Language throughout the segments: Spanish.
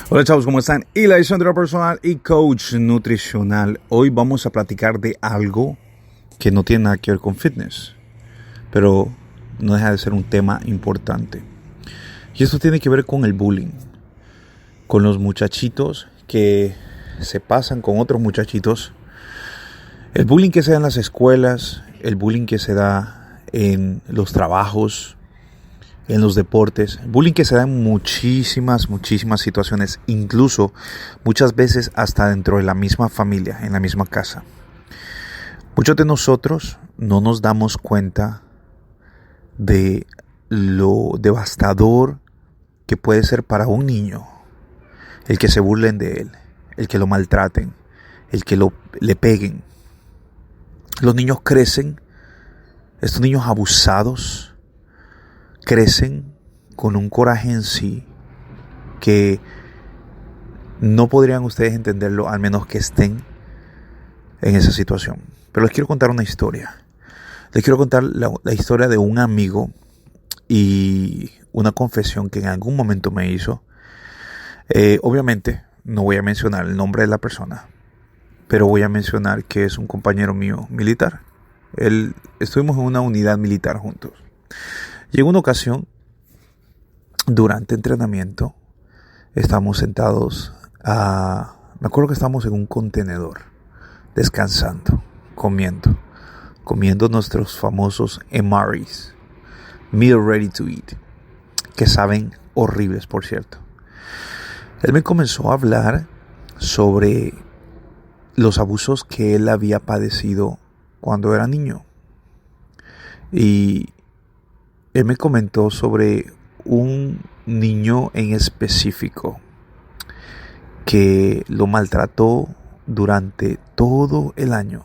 Hola chavos, ¿cómo están? Y la edición de personal y coach nutricional. Hoy vamos a platicar de algo que no tiene nada que ver con fitness, pero no deja de ser un tema importante. Y esto tiene que ver con el bullying, con los muchachitos que se pasan con otros muchachitos, el bullying que se da en las escuelas, el bullying que se da en los trabajos, en los deportes, bullying que se da en muchísimas situaciones, incluso muchas veces hasta dentro de la misma familia, en la misma casa. Muchos de nosotros no nos damos cuenta de lo devastador que puede ser para un niño el que se burlen de él, el que lo maltraten, el que le peguen. Los niños crecen, estos niños abusados, crecen con un coraje en sí que no podrían ustedes entenderlo al menos que estén en esa situación. Pero les quiero contar una historia. Les quiero contar la historia de un amigo y una confesión que en algún momento me hizo. Obviamente no voy a mencionar el nombre de la persona, pero voy a mencionar que es un compañero mío militar. Estuvimos en una unidad militar juntos. Y en una ocasión, durante entrenamiento, estábamos sentados me acuerdo que estábamos en un contenedor, descansando, comiendo nuestros famosos MREs, Meal Ready to Eat, que saben horribles, por cierto. Él me comenzó a hablar sobre los abusos que él había padecido cuando era niño. Y él me comentó sobre un niño en específico que lo maltrató durante todo el año.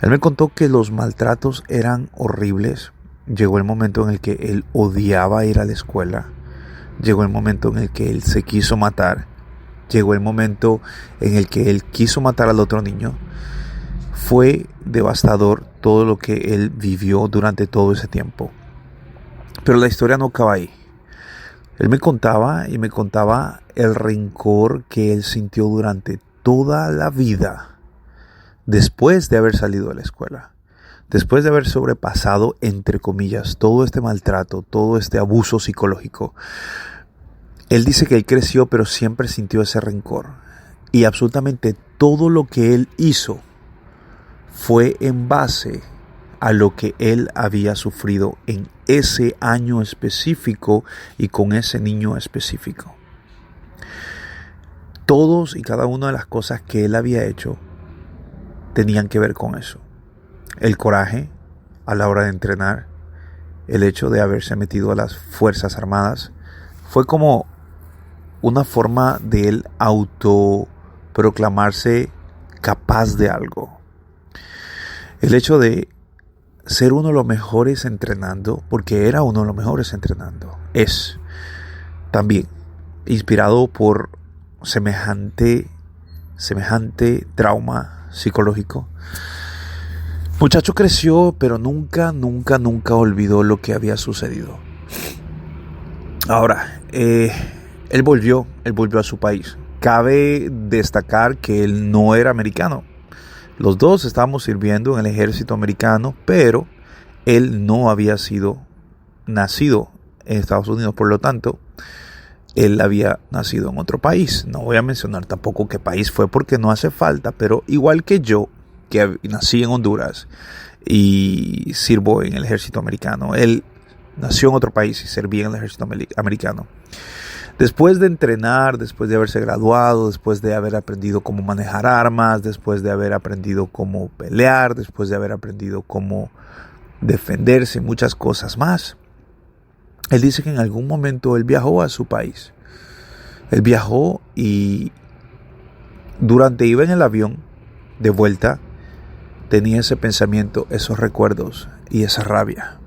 Él me contó que los maltratos eran horribles. Llegó el momento en el que él odiaba ir a la escuela. Llegó el momento en el que él se quiso matar. Llegó el momento en el que él quiso matar al otro niño. Fue devastador todo lo que él vivió durante todo ese tiempo. Pero la historia no acaba ahí. Él me contaba el rencor que él sintió durante toda la vida después de haber salido de la escuela. Después de haber sobrepasado, entre comillas, todo este maltrato, todo este abuso psicológico. Él dice que él creció, pero siempre sintió ese rencor. Y absolutamente todo lo que él hizo fue en base a lo que él había sufrido en ese año específico y con ese niño específico. Todos y cada una de las cosas que él había hecho tenían que ver con eso. El coraje a la hora de entrenar, el hecho de haberse metido a las Fuerzas Armadas, fue como una forma de él autoproclamarse capaz de algo. El hecho de ser uno de los mejores entrenando, porque era uno de los mejores entrenando, es también inspirado por semejante trauma psicológico. Muchacho creció, pero nunca olvidó lo que había sucedido. Ahora, él volvió a su país. Cabe destacar que él no era americano. Los dos estábamos sirviendo en el ejército americano, pero él no había sido nacido en Estados Unidos. Por lo tanto, él había nacido en otro país. No voy a mencionar tampoco qué país fue porque no hace falta, pero igual que yo, que nací en Honduras y sirvo en el ejército americano, él nació en otro país y servía en el ejército americano. Después de entrenar, después de haberse graduado, después de haber aprendido cómo manejar armas, después de haber aprendido cómo pelear, después de haber aprendido cómo defenderse, muchas cosas más, él dice que en algún momento él viajó a su país. Él viajó y durante iba en el avión de vuelta, tenía ese pensamiento, esos recuerdos y esa rabia.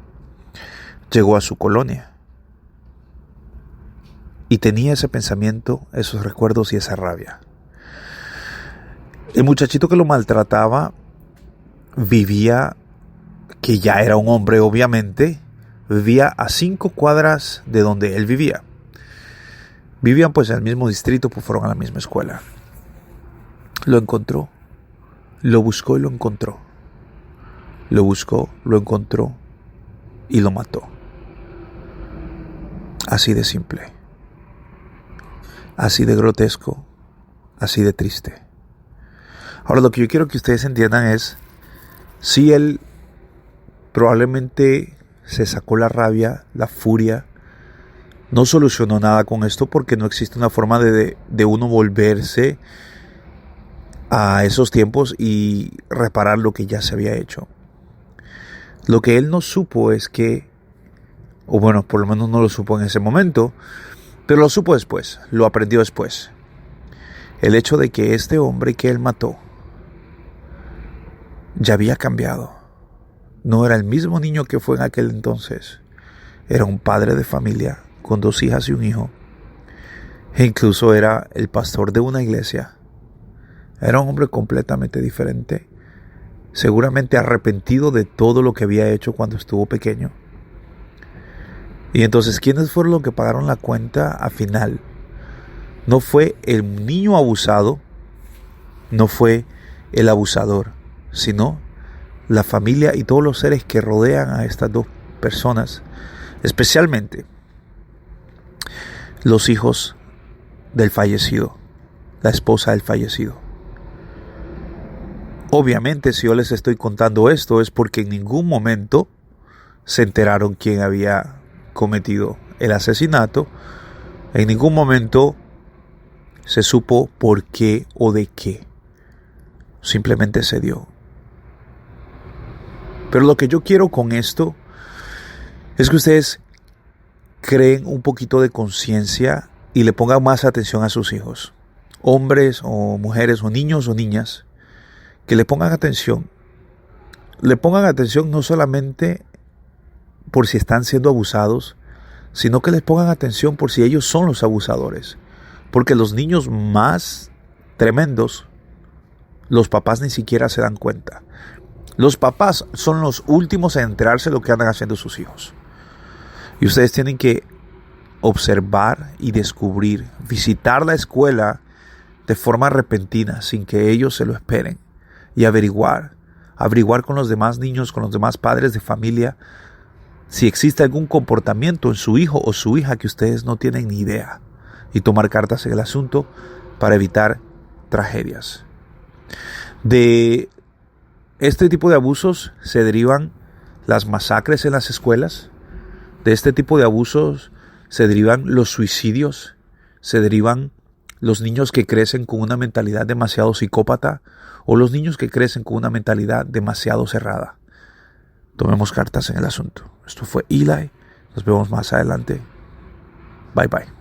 Llegó a su colonia y tenía ese pensamiento, esos recuerdos y esa rabia. El muchachito que lo maltrataba vivía, que ya era un hombre obviamente, vivía a 5 cuadras de donde él vivía. Vivían pues en el mismo distrito, pues fueron a la misma escuela. Lo encontró, lo buscó y lo encontró. Lo buscó, lo encontró y lo mató. Así de simple, así de grotesco, así de triste. Ahora lo que yo quiero que ustedes entiendan es, si él probablemente se sacó la rabia, la furia, no solucionó nada con esto porque no existe una forma de uno volverse a esos tiempos y reparar lo que ya se había hecho. Lo que él no supo es que, o bueno, por lo menos no lo supo en ese momento, pero lo supo después, lo aprendió después. El hecho de que este hombre que él mató ya había cambiado. No era el mismo niño que fue en aquel entonces. Era un padre de familia con 2 hijas y un hijo. E incluso era el pastor de una iglesia. Era un hombre completamente diferente. Seguramente arrepentido de todo lo que había hecho cuando estuvo pequeño. Y entonces, ¿quiénes fueron los que pagaron la cuenta al final? No fue el niño abusado, no fue el abusador, sino la familia y todos los seres que rodean a estas 2 personas, especialmente los hijos del fallecido, la esposa del fallecido. Obviamente, si yo les estoy contando esto es porque en ningún momento se enteraron quién había cometido el asesinato. En ningún momento se supo por qué o de qué. Simplemente se dio. Pero lo que yo quiero con esto es que ustedes creen un poquito de conciencia y le pongan más atención a sus hijos. Hombres o mujeres o niños o niñas. Que le pongan atención. Le pongan atención no solamente por si están siendo abusados, sino que les pongan atención por si ellos son los abusadores. Porque los niños más tremendos, los papás ni siquiera se dan cuenta. Los papás son los últimos en enterarse de lo que andan haciendo sus hijos. Y ustedes tienen que observar y descubrir, visitar la escuela de forma repentina, sin que ellos se lo esperen. Y averiguar con los demás niños, con los demás padres de familia, si existe algún comportamiento en su hijo o su hija que ustedes no tienen ni idea. Y tomar cartas en el asunto para evitar tragedias. De este tipo de abusos se derivan las masacres en las escuelas. De este tipo de abusos se derivan los suicidios. Se derivan los niños que crecen con una mentalidad demasiado psicópata o los niños que crecen con una mentalidad demasiado cerrada. Tomemos cartas en el asunto. Esto fue Eli. Nos vemos más adelante. Bye bye.